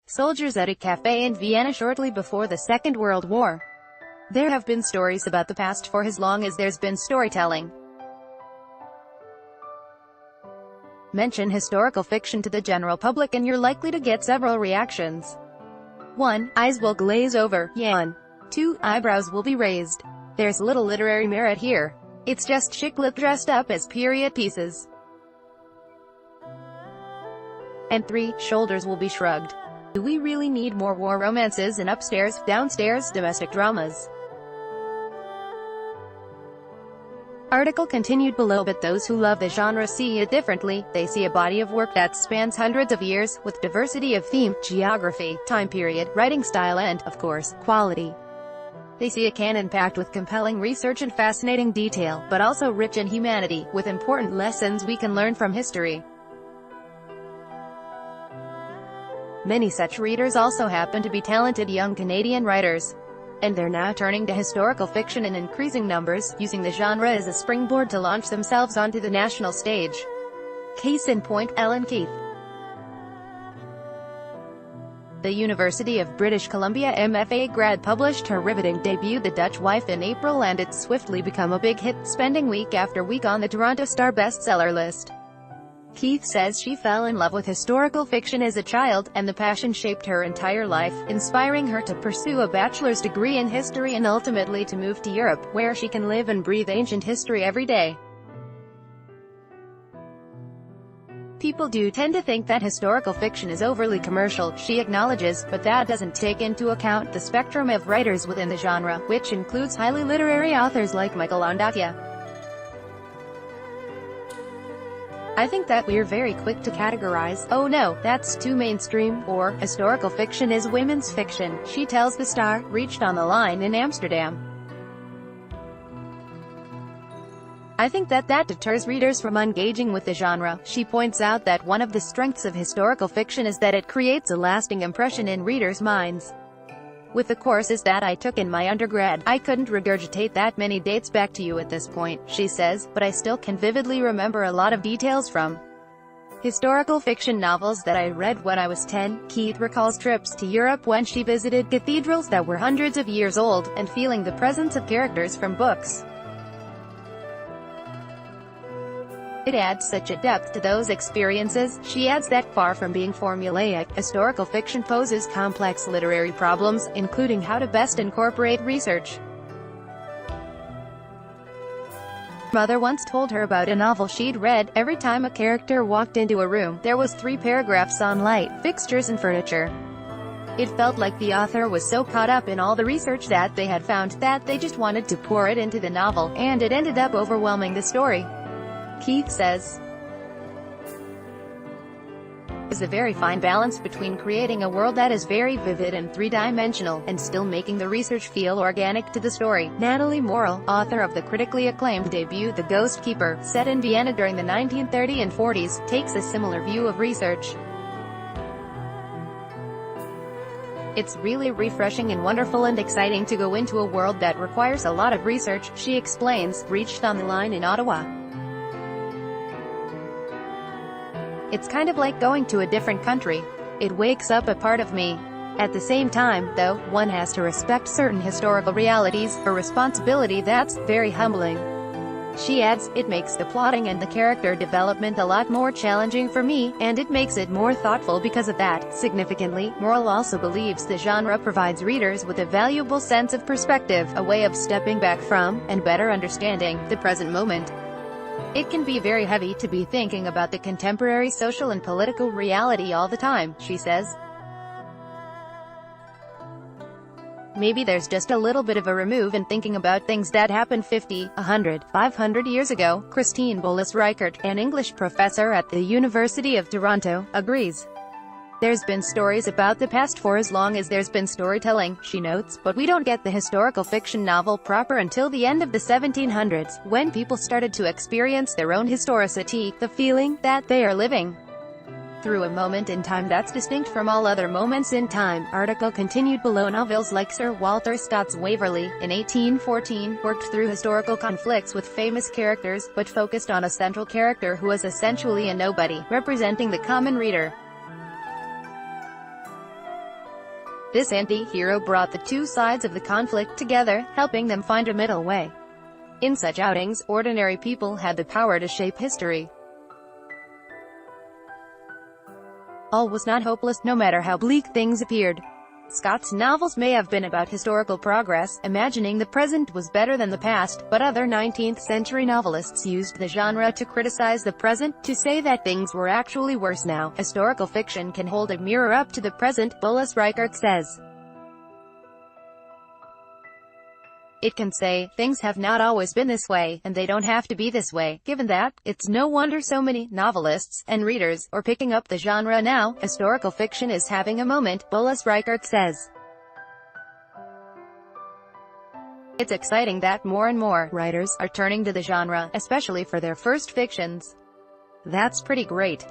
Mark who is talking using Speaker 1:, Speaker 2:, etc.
Speaker 1: Soldiers at a cafe in Vienna shortly before the Second World War. There have been stories about the past for as long as there's been storytelling. Mention historical fiction to the general public and you're likely to get several reactions. 1. Eyes will glaze over, yawn. 2. Eyebrows will be raised. There's little literary merit here. It's just chick lit dressed up as period pieces. And 3. Shoulders will be shrugged. Do we really need more war romances and upstairs, downstairs domestic dramas? Article continued below, but those who love the genre see it differently. They see a body of work that spans hundreds of years, with diversity of theme, geography, time period, writing style and, of course, quality. They see a canon packed with compelling research and fascinating detail, but also rich in humanity, with important lessons we can learn from history. Many such readers also happen to be talented young Canadian writers. And they're now turning to historical fiction in increasing numbers, using the genre as a springboard to launch themselves onto the national stage. Case in point, Ellen Keith. The University of British Columbia MFA grad published her riveting debut The Dutch Wife in April, and it's swiftly become a big hit, spending week after week on the Toronto Star bestseller list. Keith says she fell in love with historical fiction as a child, and the passion shaped her entire life, inspiring her to pursue a bachelor's degree in history and ultimately to move to Europe, where she can live and breathe ancient history every day. People do tend to think that historical fiction is overly commercial, she acknowledges, but that doesn't take into account the spectrum of writers within the genre, which includes highly literary authors like Michael Ondaatje. I think that we're very quick to categorize, "Oh no, that's too mainstream," or "historical fiction is women's fiction," she tells the Star, reached on the line in Amsterdam. I think that deters readers from engaging with the genre. She points out that one of the strengths of historical fiction is that it creates a lasting impression in readers' minds. With the courses that I took in my undergrad, I couldn't regurgitate that many dates back to you at this point, she says, but I still can vividly remember a lot of details from historical fiction novels that I read when I was 10. Keith recalls trips to Europe when she visited cathedrals that were hundreds of years old, and feeling the presence of characters from books. It adds such a depth to those experiences, she adds, that far from being formulaic, historical fiction poses complex literary problems, including how to best incorporate research. Mother once told her about a novel she'd read. Every time a character walked into a room, there was 3 paragraphs on light, fixtures and furniture. It felt like the author was so caught up in all the research that they had found, that they just wanted to pour it into the novel, and it ended up overwhelming the story. Keith says, "Is a very fine balance between creating a world that is very vivid and three-dimensional, and still making the research feel organic to the story." Natalie Morrell, author of the critically acclaimed debut The Ghost Keeper, set in Vienna during the 1930s and 40s, takes a similar view of research. "It's really refreshing and wonderful and exciting to go into a world that requires a lot of research," she explains, reached on the line in Ottawa. "It's kind of like going to a different country. It wakes up a part of me. At the same time, though, one has to respect certain historical realities, a responsibility that's very humbling." She adds, "It makes the plotting and the character development a lot more challenging for me, and it makes it more thoughtful because of that." Significantly, Morrell also believes the genre provides readers with a valuable sense of perspective, a way of stepping back from, and better understanding, the present moment. "It can be very heavy to be thinking about the contemporary social and political reality all the time," she says. "Maybe there's just a little bit of a remove in thinking about things that happened 50, 100, 500 years ago." Christine Bolus-Reichert, an English professor at the University of Toronto, agrees. "There's been stories about the past for as long as there's been storytelling," she notes, "but we don't get the historical fiction novel proper until the end of the 1700s, when people started to experience their own historicity, the feeling that they are living through a moment in time that's distinct from all other moments in time." Article continued below. Novels like Sir Walter Scott's Waverley, in 1814, worked through historical conflicts with famous characters, but focused on a central character who was essentially a nobody, representing the common reader. This anti-hero brought the two sides of the conflict together, helping them find a middle way. In such outings, ordinary people had the power to shape history. All was not hopeless, no matter how bleak things appeared. Scott's novels may have been about historical progress, imagining the present was better than the past, but other 19th-century novelists used the genre to criticize the present, to say that things were actually worse now. Historical fiction can hold a mirror up to the present, Bolus-Reichert says. It can say, things have not always been this way, and they don't have to be this way. Given that, it's no wonder so many novelists and readers are picking up the genre now. Historical fiction is having a moment, Bolus-Reichert says. It's exciting that more and more writers are turning to the genre, especially for their first fictions. That's pretty great.